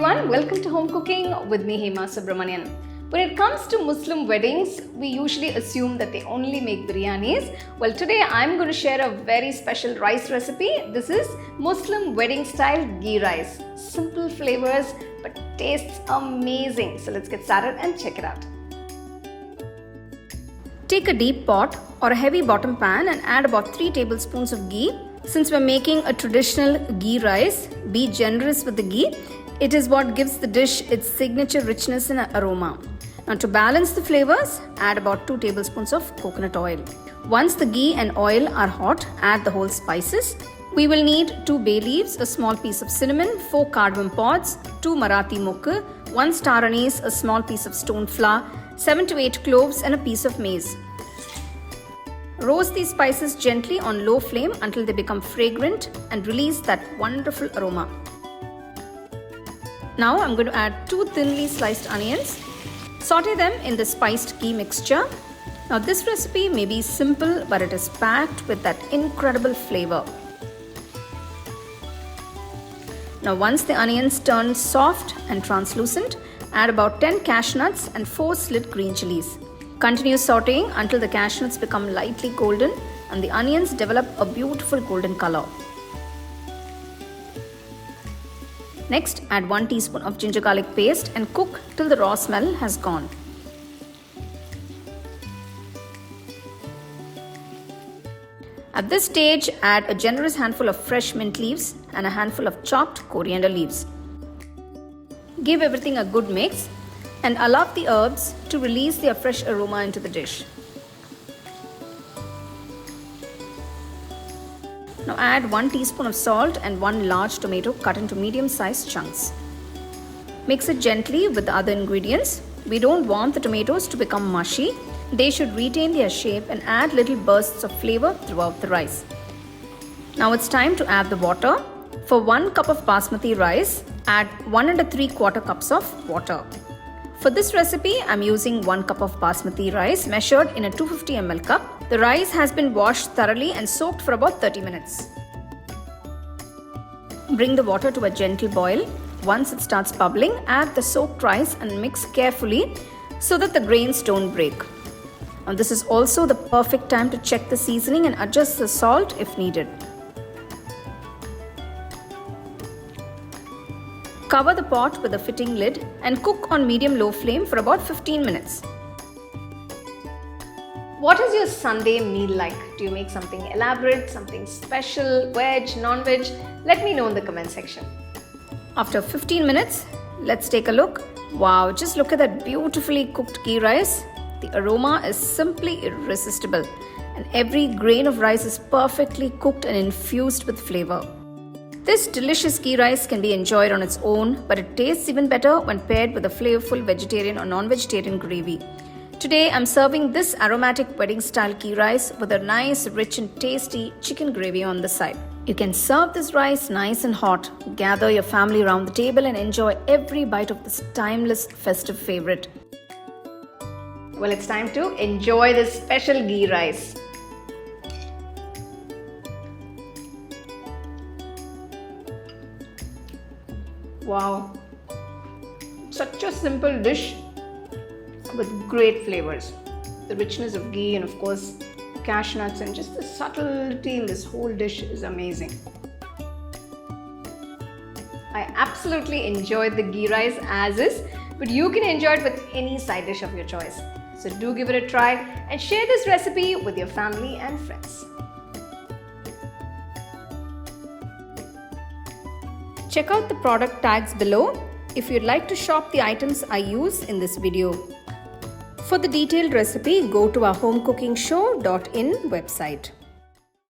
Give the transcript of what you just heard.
everyone, welcome to Home Cooking with me Hema Subramanian. When it comes to Muslim weddings, we usually assume that they only make biryanis. Well, today I'm going to share a very special rice recipe. This is Muslim wedding style ghee rice. Simple flavors but tastes amazing. So let's get started and check it out. Take a deep pot or a heavy bottom pan and add about 3 tablespoons of ghee. Since we're making a traditional ghee rice, be generous with the ghee. It is what gives the dish its signature richness and aroma. Now to balance the flavors, add about 2 tablespoons of coconut oil. Once the ghee and oil are hot, add the whole spices. We will need 2 bay leaves, a small piece of cinnamon, 4 cardamom pods, 2 Marathi mukk, 1 star anise, a small piece of stone flour, 7 to 8 cloves and a piece of maize. Roast these spices gently on low flame until they become fragrant and release that wonderful aroma. Now I'm going to add 2 thinly sliced onions. Saute them in the spiced ghee mixture. Now this recipe may be simple, but it is packed with that incredible flavor. Now once the onions turn soft and translucent, add about 10 cashew nuts and 4 slit green chilies. Continue sauteing until the cashew nuts become lightly golden and the onions develop a beautiful golden color. Next, add 1 teaspoon of ginger garlic paste and cook till the raw smell has gone. At this stage, add a generous handful of fresh mint leaves and a handful of chopped coriander leaves. Give everything a good mix and allow the herbs to release their fresh aroma into the dish. Now add 1 teaspoon of salt and 1 large tomato cut into medium-sized chunks. Mix it gently with the other ingredients. We don't want the tomatoes to become mushy. They should retain their shape and add little bursts of flavor throughout the rice. Now it's time to add the water. For 1 cup of basmati rice, add 1 3/4 cups of water. For this recipe, I'm using 1 cup of basmati rice measured in a 250 ml cup. The rice has been washed thoroughly and soaked for about 30 minutes. Bring the water to a gentle boil. Once it starts bubbling, add the soaked rice and mix carefully so that the grains don't break. Now this is also the perfect time to check the seasoning and adjust the salt if needed. Cover the pot with a fitting lid and cook on medium-low flame for about 15 minutes. What is your Sunday meal like? Do you make something elaborate, something special, veg, non-veg? Let me know in the comment section. After 15 minutes, let's take a look. Wow, just look at that beautifully cooked ghee rice. The aroma is simply irresistible and every grain of rice is perfectly cooked and infused with flavor. This delicious ghee rice can be enjoyed on its own, but it tastes even better when paired with a flavorful vegetarian or non-vegetarian gravy. Today, I'm serving this aromatic wedding style ghee rice with a nice, rich and tasty chicken gravy on the side. You can serve this rice nice and hot, gather your family around the table and enjoy every bite of this timeless festive favorite. Well, it's time to enjoy this special ghee rice. Wow, such a simple dish with great flavors. The richness of ghee and of course cashew nuts and just the subtlety in this whole dish is amazing. I absolutely enjoyed the ghee rice as is, but you can enjoy it with any side dish of your choice. So do give it a try and share this recipe with your family and friends. Check out the product tags below if you'd like to shop the items I use in this video. For the detailed recipe, go to our HomeCookingShow.in website.